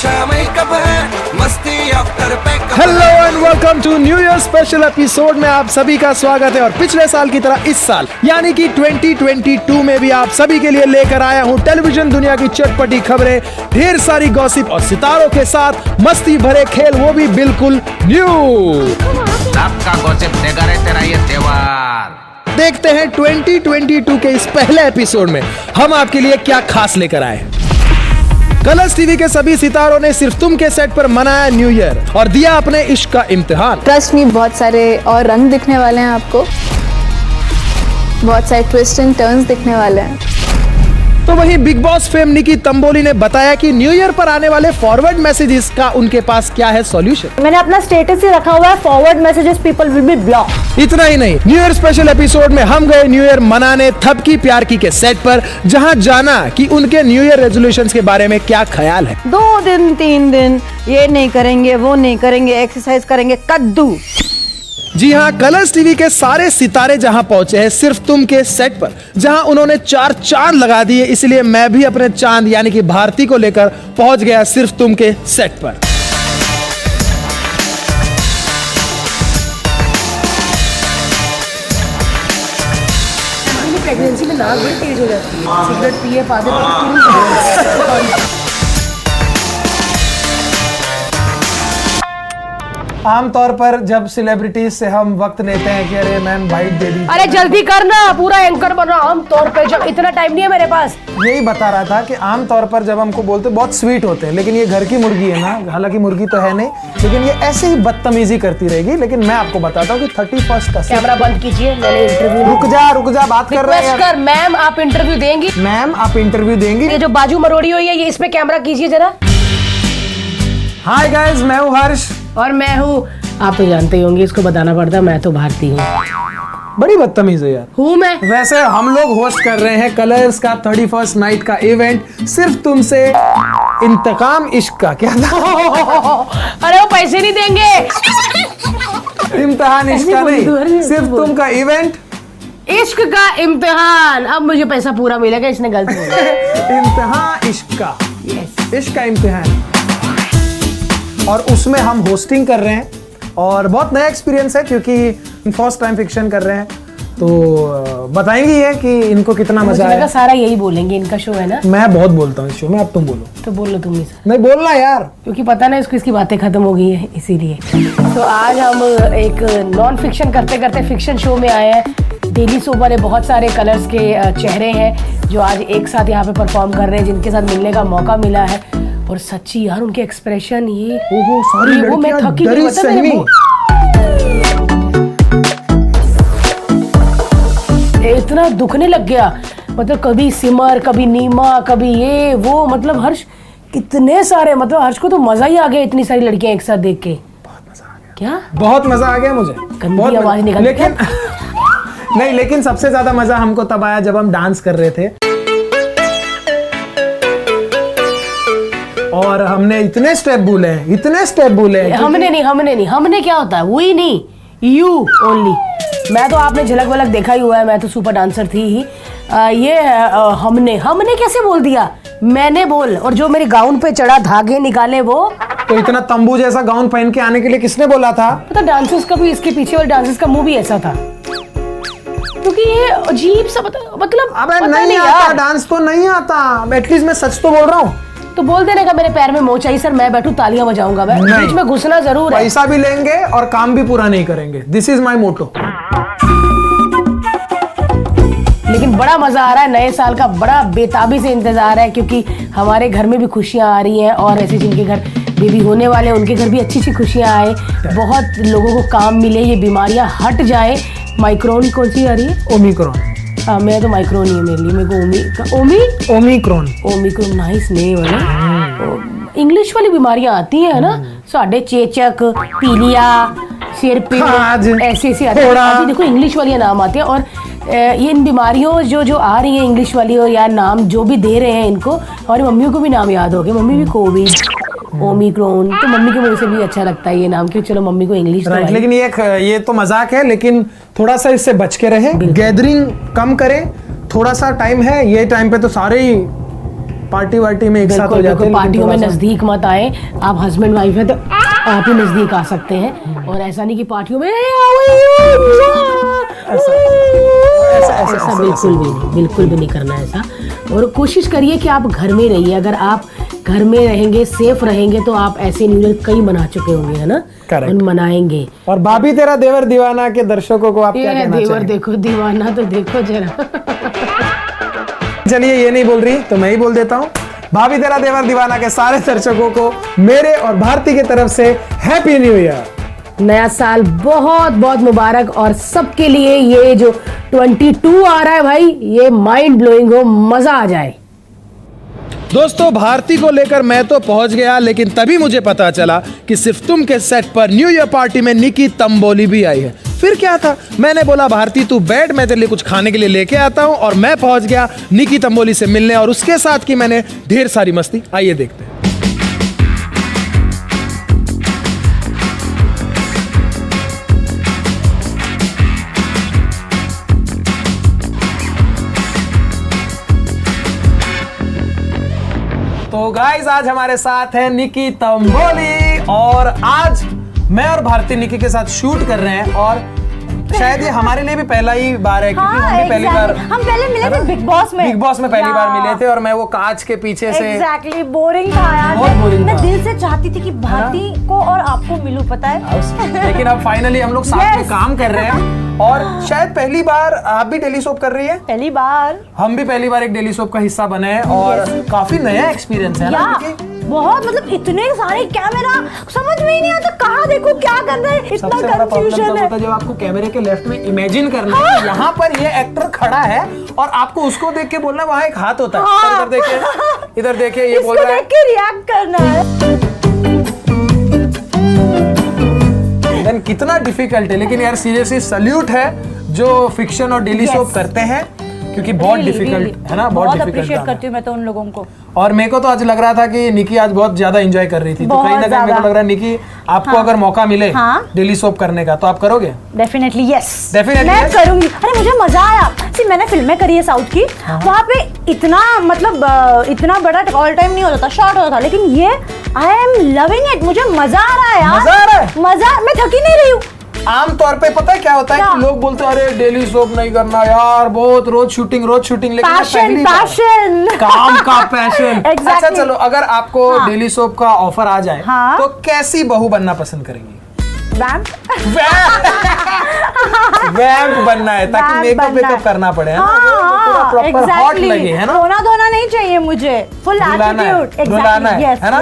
अच्छा मेकअप है, मस्ती after packup. Hello and welcome to new year special episode में आप सभी का स्वागत है। और पिछले साल की तरह इस साल यानी कि 2022 में भी आप सभी के लिए लेकर आया हूं टेलीविजन दुनिया की चटपटी खबरें, ढेर सारी गॉसिप और सितारों के साथ मस्ती भरे खेल, वो भी बिल्कुल न्यू। सबका गॉसिप देगा रे तेरा ये त्योहार। देखते हैं 2022 के इस पहले एपिसोड में हम आपके लिए क्या खास लेकर आए हैं। कलर्स टीवी के सभी सितारों ने सिर्फ तुम के सेट पर मनाया न्यू ईयर और दिया अपने इश्क का इम्तिहान। ट्रस्ट मी, बहुत सारे और रंग दिखने वाले हैं आपको, बहुत सारे ट्विस्ट एंड टर्न्स दिखने वाले हैं। तो वहीं बिग बॉस फेम निकी तंबोली ने बताया कि न्यू ईयर पर आने वाले फॉरवर्ड मैसेजेस का उनके पास क्या है सॉल्यूशन। मैंने अपना स्टेटस ही रखा हुआ है, forward messages people will be block. इतना ही नहीं, न्यू ईयर स्पेशल एपिसोड में हम गए न्यू ईयर मनाने थपकी प्यार की के सेट पर, जहां जाना कि उनके न्यू ईयर रेजोल्यूशंस के बारे में क्या ख्याल है। 2 दिन 3 दिन ये नहीं करेंगे, वो नहीं करेंगे, एक्सरसाइज करेंगे, कद्दू। जी हाँ, कलर्स टीवी के सारे सितारे जहां पहुंचे हैं सिर्फ तुम के सेट पर, जहां उन्होंने 4 चांद लगा दिए, इसलिए मैं भी अपने चांद यानी कि भारती को लेकर पहुंच गया सिर्फ तुम के सेट पर। प्रेगनेंसी में नाक बड़ी तेज हो जाती है, सिगरेट पिए पादे पर। आमतौर पर जब सेलिब्रिटीज से हम वक्त लेते हैं कि अरे मैम बाइट दे दी, अरे जल्दी करना, पूरा एंकर बन रहा। आम तौर पे जब इतना टाइम नहीं है मेरे पास। यही बता रहा था कि आमतौर पर जब हमको बोलते बहुत स्वीट होते हैं, लेकिन ये घर की मुर्गी है ना, हालांकि मुर्गी तो है नहीं, लेकिन ये ऐसे ही बदतमीजी करती रहेगी। लेकिन मैं आपको बताता हूँ कि 31 का कैमरा बंद कीजिए, मैंने इंटरव्यू। रुक जा, बात कर रहे हैं। मैम आप इंटरव्यू देंगी? मैम आप इंटरव्यू देंगी? ये जो बाजू मरोड़ी हुई है, ये इस पे कैमरा कीजिए जरा। हाय गाइस, मैं हूँ हर्ष और मैं हूँ, आप तो जानते ही होंगे, इसको बताना पड़ता, मैं तो भारती हूँ। बड़ी बदतमीज है यार। हूँ मैं। वैसे हम लोग होस्ट कर रहे हैं कलर्स का 31st नाइट का इवेंट, सिर्फ तुमसे इंतकाम इश्क का। क्या था? अरे वो पैसे नहीं देंगे। इम्तिहान इश्क का नहीं, सिर्फ तुम का इवेंट, इश्क का इम्तिहान। अब मुझे पैसा पूरा मिलेगा, इसने गलत बोला। इम्तिहान इश्क का, इश्क का इम्तिहान, और उसमें हम होस्टिंग कर रहे हैं और बहुत नया एक्सपीरियंस है क्योंकि फर्स्ट टाइम फिक्शन कर रहे हैं, तो बताएंगे ये कि इनको कितना मजा आया। सारा यही बोलेंगे, इनका शो है ना। मैं बहुत बोलता हूँ इस शो में, अब तुम बोलो। तो बोलो तुम ही। नहीं बोलना यार, क्योंकि पता ना इसको, इसकी बातें खत्म हो गई है इसीलिए। तो आज हम एक नॉन फिक्शन करते करते फिक्शन शो में आए हैं। डेली सोप वाले बहुत सारे कलर्स के चेहरे हैं जो आज एक साथ यहाँ पे परफॉर्म कर रहे हैं, जिनके साथ मिलने का मौका मिला है। और सच्ची यार उनके एक्सप्रेशन, ये सारी वो मैं थकी डरी नहीं, सहमी। इतना दुखने लग गया, मतलब कभी सिमर, कभी नीमा, कभी ये वो, मतलब हर्ष कितने सारे, मतलब हर्ष को तो मजा ही आ गया इतनी सारी लड़कियां एक साथ देख के। बहुत मजा आ गया। क्या बहुत मजा आ गया मुझे, गंदी आवाज निकल, लेकिन नहीं, लेकिन सबसे ज्यादा मजा हमको तब आया जब हम डांस कर रहे थे और हमने इतने स्टेप बोले हैं। हमने क्या होता है, वही नहीं, यू ओनली। मैं तो, आपने झलक वलक देखा ही हुआ है, मैं तो सुपर डांसर थी ही। हमने कैसे बोल दिया, मैंने बोल। और जो मेरे गाउन पे चढ़ा, धागे निकाले वो। तो इतना तंबू जैसा गाउन पहन के आने के लिए किसने बोला था? पता, डांसर्स का भी, इसके पीछे वाले डांसर्स का मुंह भी ऐसा था, क्योंकि ये अजीब सा मतलब अबे नहीं आता डांस, तो नहीं आता। एटलीस्ट मैं सच तो बोल रहा हूँ। तो बोल देने का, मेरे पैर में मोच आई सर, मैं बैठू तालियां बजाऊंगा, मैं बीच में घुसना जरूर है। पैसा भी लेंगे और काम भी पूरा नहीं करेंगे, दिस इज माई मोटो। लेकिन बड़ा मजा आ रहा है, नए साल का बड़ा बेताबी से इंतजार है, क्योंकि हमारे घर में भी खुशियां आ रही हैं और ऐसे जिनके घर बेबी होने वाले हैं उनके घर भी अच्छी अच्छी खुशियां आए, बहुत लोगों को काम मिले, ये बीमारियां हट जाए। माइक्रोन कौन सी आ रही है? ओमिक्रॉन। हाँ, मैं तो माइक्रोन ही है मेरे लिए, मेरे को ओमिक्रॉन नाइस नेम है ना। इंग्लिश वाली बीमारियां आती है ना, साढ़े चेचक, पीलिया, सिर पे ऐसे ऐसे आती है। देखो इंग्लिश वाली नाम आते हैं, और ये इन बीमारियों जो आ रही हैं इंग्लिश वाली, और यार नाम जो भी दे रहे हैं इनको, हमारी मम्मियों को भी नाम याद हो गए। मम्मी भी कोविड, ओमिक्रॉन, तो मम्मी की वजह से भी अच्छा लगता है ये नाम, क्यों चलो मम्मी को इंग्लिश राइट। लेकिन ये तो मजाक है, लेकिन थोड़ा सा इससे बच के रहे, गैदरिंग कम करें, थोड़ा सा टाइम है, ये टाइम पे तो सारे ही पार्टी वार्टी में एक साथ हो जाते हैं, पार्टियों में नजदीक मत आए। आप हस्बैंड वाइफ है तो आप ही नजदीक आ सकते हैं, और ऐसा नहीं कि पार्टियों में ऐसा बिल्कुल भी नहीं करना है ऐसा। और कोशिश करिए कि आप घर में रहिए। अगर आप घर में रहेंगे, सेफ रहेंगे, तो आप ऐसे न्यू ईयर कई मना चुके होंगे, है ना? करेक्ट, मनाएंगे। और भाभी तेरा देवर दीवाना के दर्शकों को आप क्या कहना देवर चाहेंगे? देखो, दीवाना तो देखो जरा। चलिए, ये नहीं बोल रही तो मैं ही बोल देता हूँ। भाभी तेरा देवर दीवाना के सारे दर्शकों को मेरे और भारती की तरफ से हैप्पी न्यू ईयर। नया साल बहुत बहुत मुबारक, और सबके लिए ये जो 22 आ रहा है भाई, ये माइंड ब्लोइंग हो, मजा आ जाए। दोस्तों, भारती को लेकर मैं तो पहुंच गया, लेकिन तभी मुझे पता चला कि सिर्फ तुम के सेट पर न्यू ईयर पार्टी में निकी तंबोली भी आई है। फिर क्या था, मैंने बोला भारती तू बैठ, मैं तेरे लिए कुछ खाने के लिए लेके आता हूं, और मैं पहुंच गया निकी तंबोली से मिलने, और उसके साथ की मैंने ढेर सारी मस्ती। आइए देखते हैं। तो गाइस, आज हमारे साथ है निकी तंबोली, और आज मैं और भारती निकी के साथ शूट कर रहे हैं, और शायद ये हमारे लिए भी पहला ही बार है, क्योंकि हमने पहली बार हम पहले मिले थे बिग बॉस में। बिग बॉस में पहली बार मिले थे, और मैं वो कांच के पीछे से एग्जैक्टली बोरिंग था यार। बहुत boring मैं था। दिल से चाहती थी कि भारती को और आपको मिलूं, पता है। लेकिन अब फाइनली हम लोग साथ में काम कर रहे हैं, और शायद पहली बार आप भी डेली सोप कर रही है। पहली बार हम भी पहली बार एक डेली सोप का हिस्सा बने हैं, और काफी नया एक्सपीरियंस है ना निकी? बहुत, मतलब इतने सारे कैमरा, समझ में ही नहीं आता कहाँ देखो, क्या कर रहे हैं, इतना सबसे बड़ा प्रॉब्लम कंफ्यूजन तब है। होता है जब आपको कैमरे के लेफ्ट में इमेजिन करना है कि यहाँ पर ये एक्टर खड़ा है, और आपको उसको देख के बोलना वहाँ एक हाथ होता है। हाँ। इधर देखिए ये बोल इसको रहा है। देख के रिएक्ट करना है। देन कितना डिफिकल्ट है, लेकिन यार सीरियसली सल्यूट है जो फिक्शन और डेली सोप करते हैं, क्योंकि बहुत डिफिकल्ट है ना, बहुत अप्रिशिएट करती हूँ मैं तो उन लोगों को। और मेरे को तो आज लग रहा था कि निकी आज बहुत ज्यादा एंजॉय कर रही थी, तो कहीं ना कहीं मेरे को लग रहा है निकी आपको अगर मौका मिले डेली सोप करने का, तो आप करोगे? डेफिनेटली यस, Definitely मैं yes? करूंगी। अरे मुझे मजा आया। सी, मैंने फिल्में करी है साउथ की, वहाँ पे इतना मतलब इतना बड़ा ऑल टाइम नहीं होता था, शॉर्ट होता था, लेकिन ये आई एम लविंग इट। मुझे मजा आ रहा है यार, मजा आ रहा है? मजा, मैं थकी नहीं रही हूँ। आम तौर पे पता है क्या होता है कि लोग बोलते हैं अरे डेली सोप नहीं करना यार, बहुत रोज शूटिंग, लेकिन पैशन काम का पैशन। Exactly. अच्छा चलो, अगर आपको डेली सोप का ऑफर आ जाए, तो कैसी बहू बनना पसंद करेंगी? वैम्प बनना है, ताकि मेकअप करना पड़े, है ना? पूरा प्रॉपर हॉट लगे, है ना? रोना धोना नहीं चाहिए मुझे, फुल एटीट्यूड। रुलाना है ना?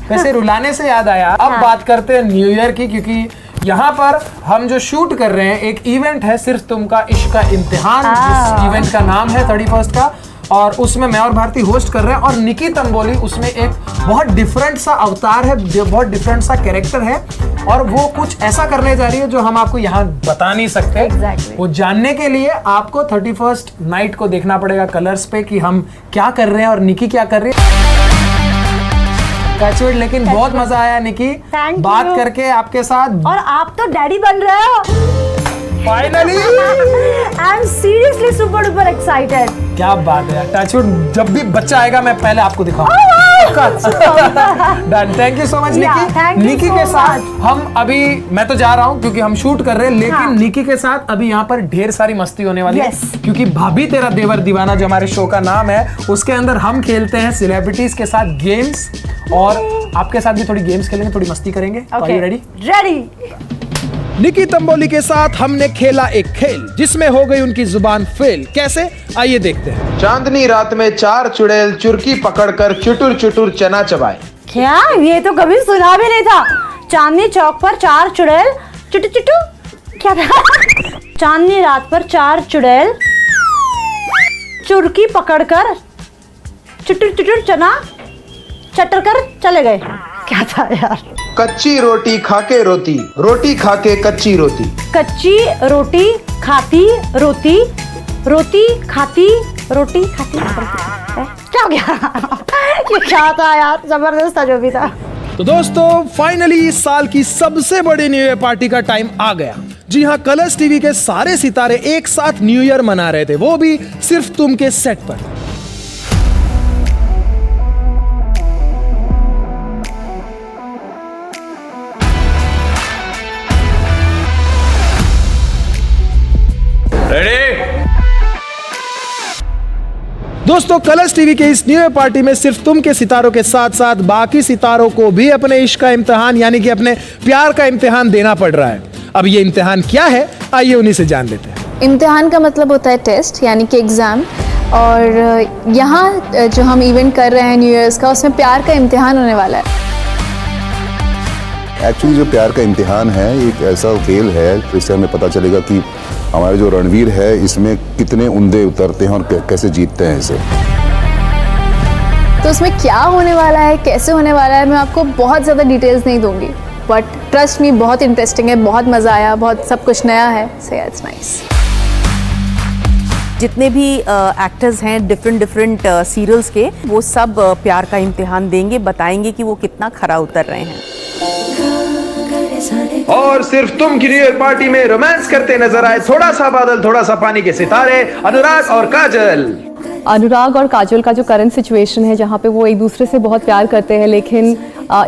वैसे रुलाने से याद आया, अब बात करते हैं न्यू ईयर की, क्योंकि यहाँ पर हम जो शूट कर रहे हैं एक इवेंट है, सिर्फ तुमका इश्क का इम्तिहान, जिस इवेंट का नाम है 31 का, और उसमें मैं और भारती होस्ट कर रहे हैं, और निकी तंबोली उसमें एक बहुत डिफरेंट सा अवतार है, बहुत डिफरेंट सा कैरेक्टर है, और वो कुछ ऐसा करने जा रही है जो हम आपको यहाँ बता नहीं सकते। वो जानने के लिए आपको 31st नाइट को देखना पड़ेगा कलर्स पे कि हम क्या कर रहे हैं और निकी क्या कर रही है। टचवुड, लेकिन बहुत मजा आया निकी बात करके आपके साथ, और आप तो डैडी बन रहे हो finally. I am seriously super duper excited. क्या बात है, टचवुड, जब भी बच्चा आएगा मैं पहले आपको दिखाऊंगा। Done, thank you so much Nikki. Nikki के साथ हम अभी, मैं तो जा रहा हूँ क्योंकि हम शूट कर रहे हैं, लेकिन निकी के साथ अभी यहाँ पर ढेर सारी मस्ती होने वाली है, क्योंकि भाभी तेरा देवर दीवाना जो हमारे शो का नाम है, उसके अंदर हम खेलते हैं सेलिब्रिटीज के साथ गेम्स, और आपके साथ भी थोड़ी गेम्स खेलेंगे, थोड़ी मस्ती करेंगे। Are you ready? रेडी। निकी तंबोली के साथ हमने खेला एक खेल जिसमें हो गई उनकी जुबान फेल। कैसे, आइए देखते हैं। चांदनी रात में 4 चुड़ैल चुरकी पकड़कर चुटुर चुटुर चना चबाए। क्या, ये तो कभी सुना भी नहीं था। चांदनी चौक पर 4 चुड़ैल चुटू चुटू, क्या था? चांदनी रात पर 4 चुड़ैल चुरकी पकड़कर चुटुर चुटुर चना चटर कर चले गए। क्या था यार? कच्ची रोटी खाके रोती, रोटी खाके कच्ची रोती। कच्ची रोटी खाती रोती, रोटी खाती रोटी खाती क्या हो गया? ये क्या था यार, जबरदस्त था जो भी था। तो दोस्तों, फाइनली इस साल की सबसे बड़ी न्यू ईयर पार्टी का टाइम आ गया। जी हाँ, कलर्स टीवी के सारे सितारे एक साथ न्यू ईयर मना रहे थे, वो भी सिर्फ तुम के सेट पर। दोस्तों, कलर्स टीवी के इस न्यू ईयर पार्टी में सिर्फ तुम के सितारों के साथ साथ बाकी सितारों को भी अपने इश्क का इम्तिहान यानी कि अपने प्यार का इम्तिहान देना पड़ रहा है। अब ये इम्तिहान क्या है, आइए उन्हीं से जान लेते हैं। इम्तिहान का मतलब होता है टेस्ट यानी कि एग्ज़ाम, और यहाँ जो हम इवेंट कर रहे हैं न्यू ईयर्स का, उसमें प्यार का इम्तिहान होने वाला है। एक्चुअली जो प्यार का इम्तिहान है एक ऐसा खेल है जिससे हमें पता चलेगा कि हमारे जो रणवीर है इसमें कितने उंदे उतरते हैं और कैसे जीतते हैं इसे। तो उसमें क्या होने वाला है, कैसे होने वाला है, मैं आपको बहुत ज़्यादा डिटेल्स नहीं दूंगी, बट ट्रस्ट मी बहुत इंटरेस्टिंग है, बहुत मज़ा आया, बहुत सब कुछ नया है, सो इट्स नाइस। जितने भी एक्टर्स हैं डिफरेंट सीरियल्स के, वो सब प्यार का इम्तिहान देंगे, बताएंगे कि वो कितना खरा उतर रहे हैं। और सिर्फ तुम की न्यू ईयर पार्टी में रोमांस करते नजर आए थोड़ा सा बादल थोड़ा सा पानी के सितारे अनुराग और काजल। अनुराग और काजल का जो करंट सिचुएशन है, जहाँ पे वो एक दूसरे से बहुत प्यार करते हैं, लेकिन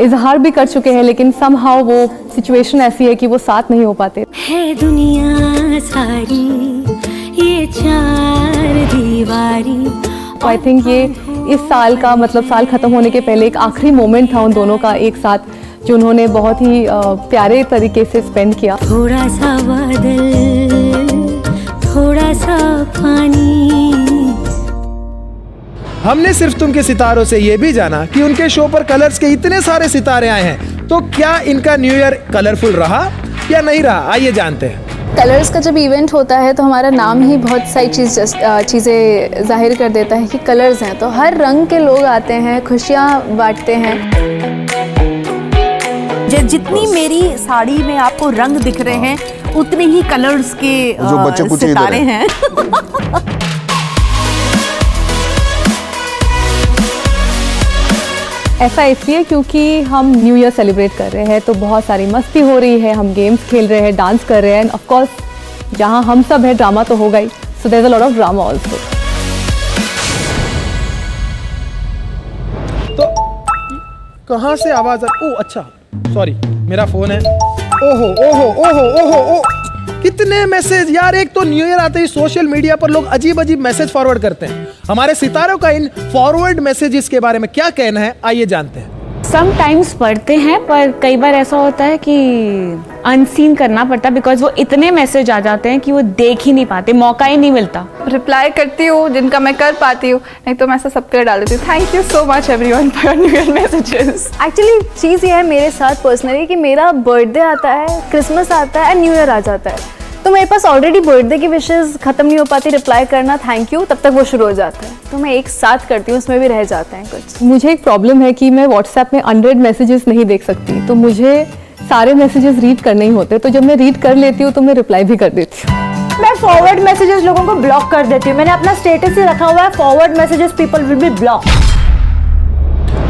इजहार भी कर चुके हैं, लेकिन समहाउ वो सिचुएशन ऐसी है कि वो साथ नहीं हो पाते। है दुनिया सारी ये चार दीवारी। आई थिंक ये इस साल का मतलब साल खत्म होने के पहले एक आखिरी मोमेंट था उन दोनों का एक साथ, जो उन्होंने बहुत ही प्यारे तरीके से स्पेंड किया। थोड़ा सा बादल थोड़ा सा पानी। हमने सिर्फ तुम के सितारों से ये भी जाना कि उनके शो पर कलर्स के इतने सारे सितारे आए हैं, तो क्या इनका न्यू ईयर कलरफुल रहा या नहीं रहा, आइए जानते हैं। कलर्स का जब इवेंट होता है तो हमारा नाम ही बहुत सारी चीज़ें जाहिर कर देता है कि कलर्स हैं, तो हर रंग के लोग आते हैं, खुशियाँ बांटते हैं। जितनी मेरी साड़ी में आपको रंग दिख रहे हैं, उतने ही कलर्स के सितारे हैं। ऐसा इसलिए क्योंकि हम न्यू ईयर सेलिब्रेट कर रहे हैं, तो बहुत सारी मस्ती हो रही है, हम गेम्स खेल रहे हैं, डांस कर रहे हैं, एंड ऑफ कोर्स जहाँ हम सब है ड्रामा तो होगा ही, so there is a lot of drama also. तो कहाँ से आवाज ओह अच्छा सॉरी मेरा फोन है। ओहो ओहो ओहो ओहो ओह, कितने मैसेज यार। एक तो न्यू ईयर आते ही सोशल मीडिया पर लोग अजीब अजीब मैसेज फॉरवर्ड करते हैं। हमारे सितारों का इन फॉरवर्ड मैसेजेस के बारे में क्या कहना है, आइए जानते हैं। समटाइम्स पढ़ते हैं, पर कई बार ऐसा होता है कि अनसीन करना पड़ता है, बिकॉज वो इतने मैसेज आ जाते हैं कि वो देख ही नहीं पाते, मौका ही नहीं मिलता। रिप्लाई करती हूँ जिनका मैं कर पाती हूँ, नहीं तो मैं ऐसा सबके लिए डाल देती हूँ। Thank you so much everyone for your new year messages. Actually चीज़ ये है मेरे साथ पर्सनली कि मेरा बर्थडे आता है, क्रिसमस आता है, न्यू ईयर आ जाता है, तो मेरे पास ऑलरेडी बर्थडे की विशेस खत्म नहीं हो पाती, रिप्लाई करना थैंक यू तब तक वो शुरू हो जाता है, तो मैं एक साथ करती हूँ, उसमें भी रह जाते हैं कुछ। मुझे एक प्रॉब्लम है कि मैं व्हाट्सएप में अनरेड मैसेजेस नहीं देख सकती, तो मुझे सारे मैसेजेस रीड करने ही होते, तो जब मैं रीड कर लेती हूँ तो मैं रिप्लाई भी कर देती हूँ। मैं फॉरवर्ड मैसेजेस लोगों को ब्लॉक कर देती हूँ, मैंने अपना स्टेटस ही रखा हुआ है forward messages people will be block.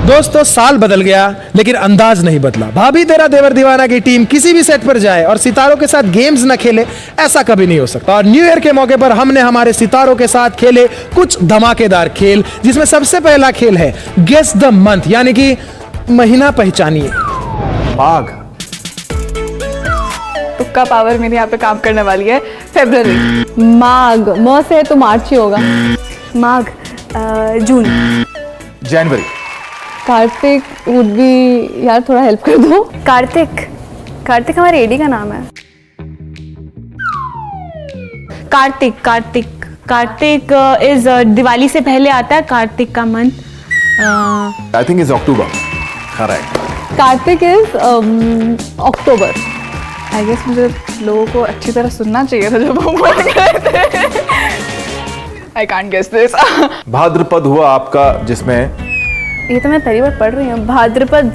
दोस्तों, साल बदल गया लेकिन अंदाज नहीं बदला। भाभी तेरा देवर दीवाना की टीम किसी भी सेट पर जाए और सितारों के साथ गेम्स न खेले, ऐसा कभी नहीं हो सकता। और न्यू ईयर के मौके पर हमने हमारे सितारों के साथ खेले कुछ धमाकेदार खेल, जिसमें सबसे पहला खेल है गेस द मंथ, यानी कि महीना पहचानिए। माघ। तुक्का पावर मेरे यहाँ पे काम करने वाली है। फरवरी। माघ, म से तो मार्च ही होगा। माघ, जून। जनवरी। कार्तिक वुड बी, यार थोड़ा हेल्प कर दो। कार्तिक हमारे एडी का नाम है। कार्तिक इज दिवाली से पहले आता है, कार्तिक का month. I think is October. Correct. Kartik is October. I guess मुझे लोगों को अच्छी तरह सुनना चाहिए था जब वो बोल रहे थे। I can't guess this. Bhadrapad हुआ आपका, जिसमें ये तो मैं पहली बार पढ़ रही हूँ। भाद्रपद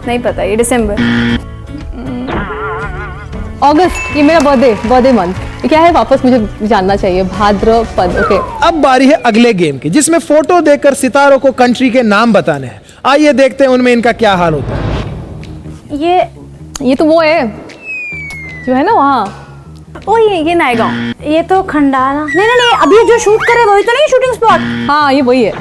नहीं पता, ये दिसंबर। अगस्त, ये मेरा बर्थडे मंथ। क्या है वापस मुझे जानना चाहिए। भाद्रपद। ओके, अब बारी है अगले गेम की, जिसमें फोटो देखकर सितारों को कंट्री के नाम बताने हैं। आइए देखते हैं उनमें इनका क्या हाल होता है। ये तो वो है जो है ना वहाँ, ओ ये नायगांव। ये तो खंडाला। नहीं, अभी जो शूट करे वही तो नहीं शूटिंग स्पॉट। हाँ ये वही है।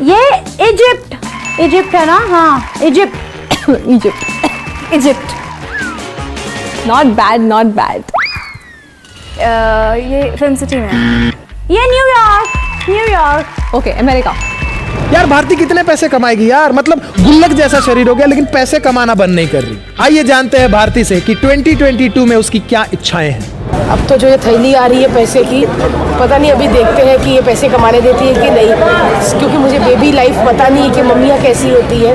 ये इजिप्ट है ना। हाँ इजिप्ट। Not bad. ये फिल्म सिटी में है। ये न्यूयॉर्क। Okay, America. यार भारती कितने पैसे कमाएगी यार, मतलब गुल्लक जैसा शरीर हो गया लेकिन पैसे कमाना बंद नहीं कर रही। आइए जानते हैं भारती से कि 2022 में उसकी क्या इच्छाएं हैं। अब तो जो ये थैली आ रही है पैसे की, पता नहीं अभी देखते हैं कि ये पैसे कमाने देती है कि नहीं, क्योंकि मुझे बेबी लाइफ पता नहीं है कि मम्मियाँ कैसी होती है।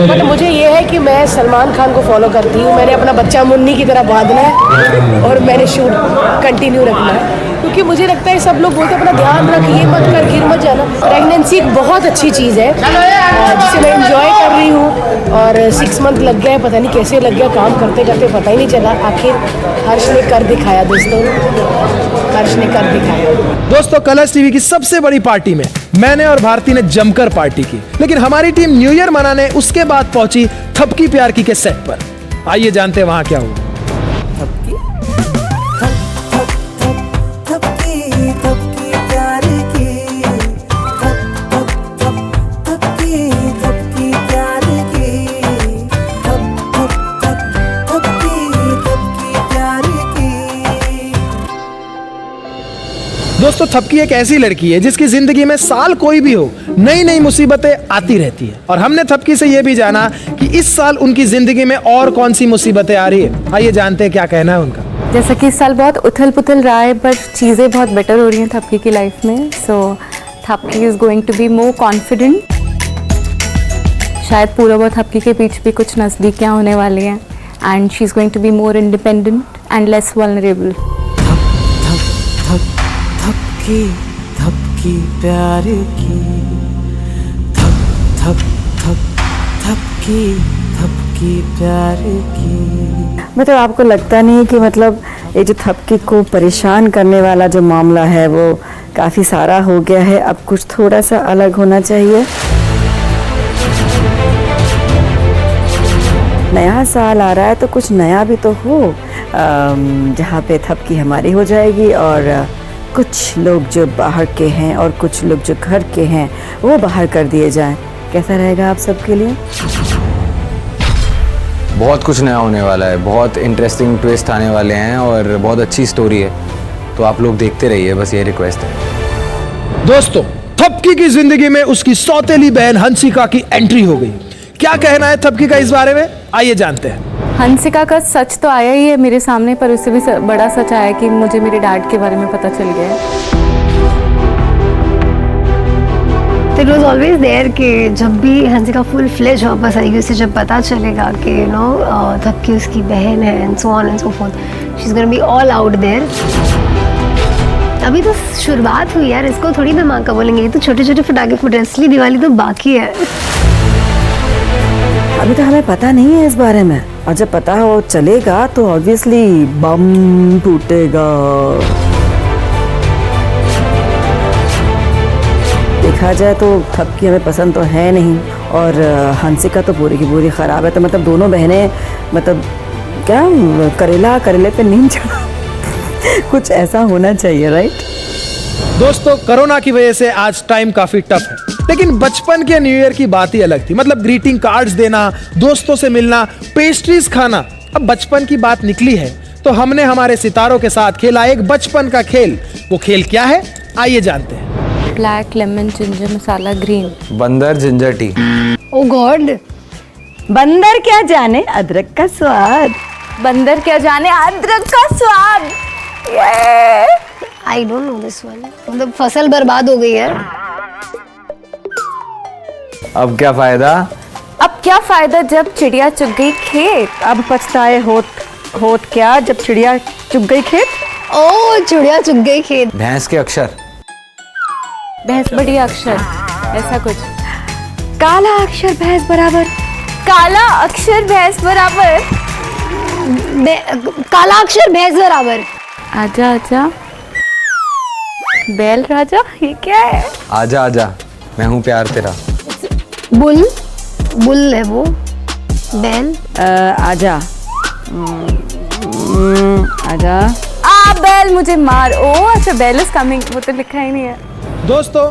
बट मुझे ये है कि मैं सलमान खान को फॉलो करती हूँ। मैंने अपना बच्चा मुन्नी की तरह बांधना है और मैंने शूट कंटिन्यू रखना है, क्योंकि मुझे लगता है सब लोग बोलते हैं अपना ध्यान रख, ये मत कर, गिर मत जाना। प्रेगनेंसी एक बहुत अच्छी चीज़ है जिसे मैं इंजॉय कर रही हूँ, और 6 मंथ लग गया है, पता नहीं कैसे लग गया, काम करते करते पता ही नहीं चला। आखिर हर्ष ने कर दिखाया दोस्तों, हर्ष ने कर दिखाया। दोस्तों कलर्स टीवी की सबसे बड़ी पार्टी में मैंने और भारती ने जमकर पार्टी की, लेकिन हमारी टीम न्यू ईयर मनाने उसके बाद पहुंची थपकी प्यार की के सेट पर। आइए जानते हैं वहां क्या हुआ। दोस्तों थपकी एक ऐसी लड़की है जिसकी जिंदगी में साल कोई भी हो, नई नई मुसीबतें आती रहती है, और हमने थपकी से ये भी जाना कि इस साल उनकी जिंदगी में और कौन सी मुसीबतें आ रही है। आइए जानते हैं क्या कहना है उनका। जैसा कि इस साल बहुत उथल पुथल रहा है, पर चीज़ें बहुत बेटर हो रही हैं थपकी की लाइफ में। So Thapki is going to be more confident. शायद पूरा बहुत थपकी के पीछे भी कुछ नज़दीकियाँ होने वाली हैं, and she is going to be more independent and less vulnerable. Thapki Thapki प्यार की, थप थप थप थपकी थपकी प्यार की। मतलब आपको लगता नहीं कि मतलब ये जो थपकी को परेशान करने वाला जो मामला है वो काफ़ी सारा हो गया है, अब कुछ थोड़ा सा अलग होना चाहिए। नया साल आ रहा है तो कुछ नया भी तो हो, जहाँ पे थपकी हमारी हो जाएगी और कुछ लोग जो बाहर के हैं और कुछ लोग जो घर के हैं वो बाहर कर दिए जाएं। कैसा रहेगा आप सबके लिए? बहुत कुछ नया होने वाला है, बहुत इंटरेस्टिंग ट्विस्ट आने वाले हैं और बहुत अच्छी स्टोरी है, तो आप लोग देखते रहिए, बस ये रिक्वेस्ट है। दोस्तों थपकी की जिंदगी में उसकी सौतेली बहन हंसिका की एंट्री हो गई। क्या कहना है थपकी का इस बारे में, आइए जानते हैं। हंसिका का सच तो आया ही है मेरे सामने, पर उससे भी बड़ा सच आया कि मुझे मेरे डैड के बारे में पता चल गया है। इट वॉज ऑलवेज देयर कि जब भी हंसिका फुल फ्लेज वापस आएगी, उसे जब पता चलेगा कि यू नो थपकी उसकी बहन है and so on and so forth, she is gonna be all out there. अभी तो शुरुआत हुई यार, इसको थोड़ी धमाका बोलेंगे, ये तो छोटे छोटे फटाके फूट रहे, असली दिवाली तो बाकी है। अभी तो हमें पता नहीं है इस बारे में, और जब पता हो चलेगा तो ऑब्वियसली बम फूटेगा। देखा जाए तो थपकी हमें पसंद तो है नहीं, और हंसिका तो पूरी की पूरी ख़राब है, तो मतलब दोनों बहनें मतलब क्या करेला करेले पे नीम चढ़ा कुछ ऐसा होना चाहिए, राइट? दोस्तों कोरोना की वजह से आज टाइम काफी टफ है, लेकिन बचपन के न्यू ईयर की बात ही अलग थी। मतलब ग्रीटिंग कार्ड्स देना, दोस्तों से मिलना, पेस्ट्रीज खाना। अब बचपन की बात निकली है तो हमने हमारे सितारों के साथ खेला एक बचपन का खेल। वो खेल क्या है, आइए जानते हैं। ब्लैक लेमन जिंजर मसाला ग्रीन। बंदर जिंजर टी। ओ गॉड, बंदर क्या जाने अदरक का स्वाद, बंदर क्या जाने अदरक का स्वाद। I don't know this one. मतलब फसल बर्बाद हो गई है। अब क्या फायदा? अब क्या फायदा जब चिड़िया चुग गई खेत। अब पछताए होत क्या जब चिड़िया चुग गई खेत। ओ चिड़िया चुग गई खेत। भैंस के अक्षर। भैंस बड़ी अक्षर, ऐसा कुछ। काला अक्षर भैंस बराबर। काला अक्षर भैंस बराबर। काला अक्षर भैंस बराबर। आजा आजा बैल राजा, ये क्या है? आजा आजा मैं हूँ प्यार तेरा। बुल, बुल है वो। बैल। आजा आजा। बैल मुझे मार। ओ अच्छा, बैल इज कमिंग, वो तो लिखा ही नहीं है। दोस्तों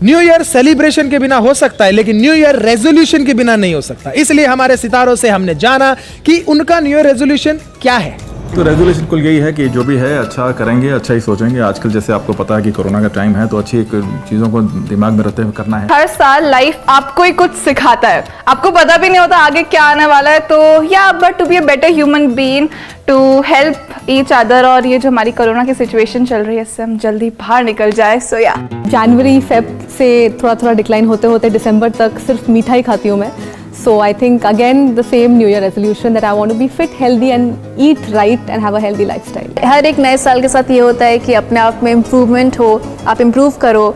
न्यू ईयर सेलिब्रेशन के बिना हो सकता है, लेकिन न्यू ईयर रेजोल्यूशन के बिना नहीं हो सकता। इसलिए हमारे सितारों से हमने जाना कि उनका न्यू ईयर रेजोल्यूशन क्या है। तो रेजोल्यूशन कुल यही है कि जो भी है अच्छा करेंगे, अच्छा ही सोचेंगे। आजकल जैसे आपको पता है कि कोरोना का टाइम है, तो अच्छी चीज़ों को दिमाग में रखते हुए करना है। हर साल लाइफ आपको ही कुछ सिखाता है, आपको पता भी नहीं होता आगे क्या आने वाला है। तो या but to be a better human being, to help each other, और ये जो हमारी कोरोना की सिचुएशन चल रही है इससे हम जल्दी बाहर निकल जाए। सो या जनवरी फेब से थोड़ा थोड़ा डिक्लाइन होते होते दिसंबर तक सिर्फ मीठा ही खाती हूँ मैं। So I think again the same New Year resolution that I want to be fit, healthy and eat right and have a healthy lifestyle. हर एक नए साल के साथ ये होता है कि अपने आप में इम्प्रूवमेंट हो, आप इम्प्रूव करो,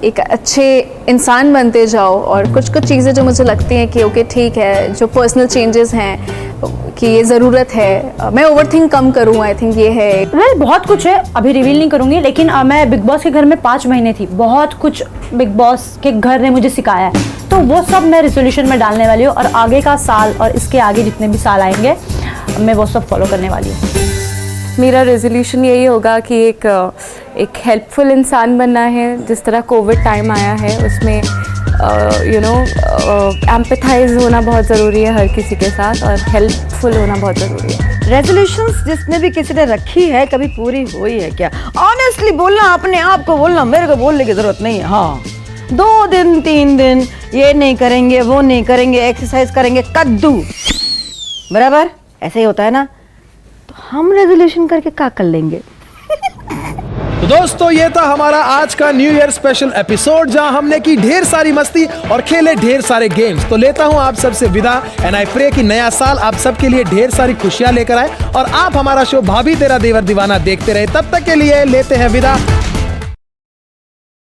एक अच्छे इंसान बनते जाओ। और कुछ कुछ चीज़ें जो मुझे लगती हैं कि ओके ठीक है, जो पर्सनल चेंजेस हैं कि ये ज़रूरत है, मैं ओवरथिंक कम करूँ, आई थिंक ये है। वेल बहुत कुछ है, अभी रिवील नहीं करूँगी, लेकिन मैं बिग बॉस के घर में 5 महीने थी। बहुत कुछ बिग बॉस के घर ने मुझे सिखाया है, तो वो सब मैं रेजोल्यूशन में डालने वाली हूँ। और आगे का साल और इसके आगे जितने भी साल आएंगे मैं वो सब फॉलो करने वाली हूँ। मेरा रेजोल्यूशन यही होगा कि एक हेल्पफुल इंसान बनना है। जिस तरह कोविड टाइम आया है उसमें एम्पैथाइज होना बहुत ज़रूरी है हर किसी के साथ, और हेल्पफुल होना बहुत ज़रूरी है। रेजोल्यूशंस जिसने भी किसी ने रखी है कभी पूरी हुई है क्या? ऑनेस्टली बोलना, अपने आप को बोलना, मेरे को बोलने की जरूरत नहीं है। हाँ 2 दिन 3 दिन ये नहीं करेंगे, वो नहीं करेंगे, एक्सरसाइज करेंगे, कद्दू बराबर ऐसे ही होता है ना। तो हम रेजोल्यूशन करके क्या कर लेंगे? तो दोस्तों ये था हमारा आज का न्यू ईयर स्पेशल एपिसोड, जहां हमने की ढेर सारी मस्ती और खेले ढेर सारे गेम्स। तो लेता हूं आप सबसे विदा, एंड आई प्रे कि नया साल आप सबके लिए ढेर सारी खुशियां लेकर आए और आप हमारा शो भाभी तेरा देवर दीवाना देखते रहे। तब तक के लिए लेते हैं विदा।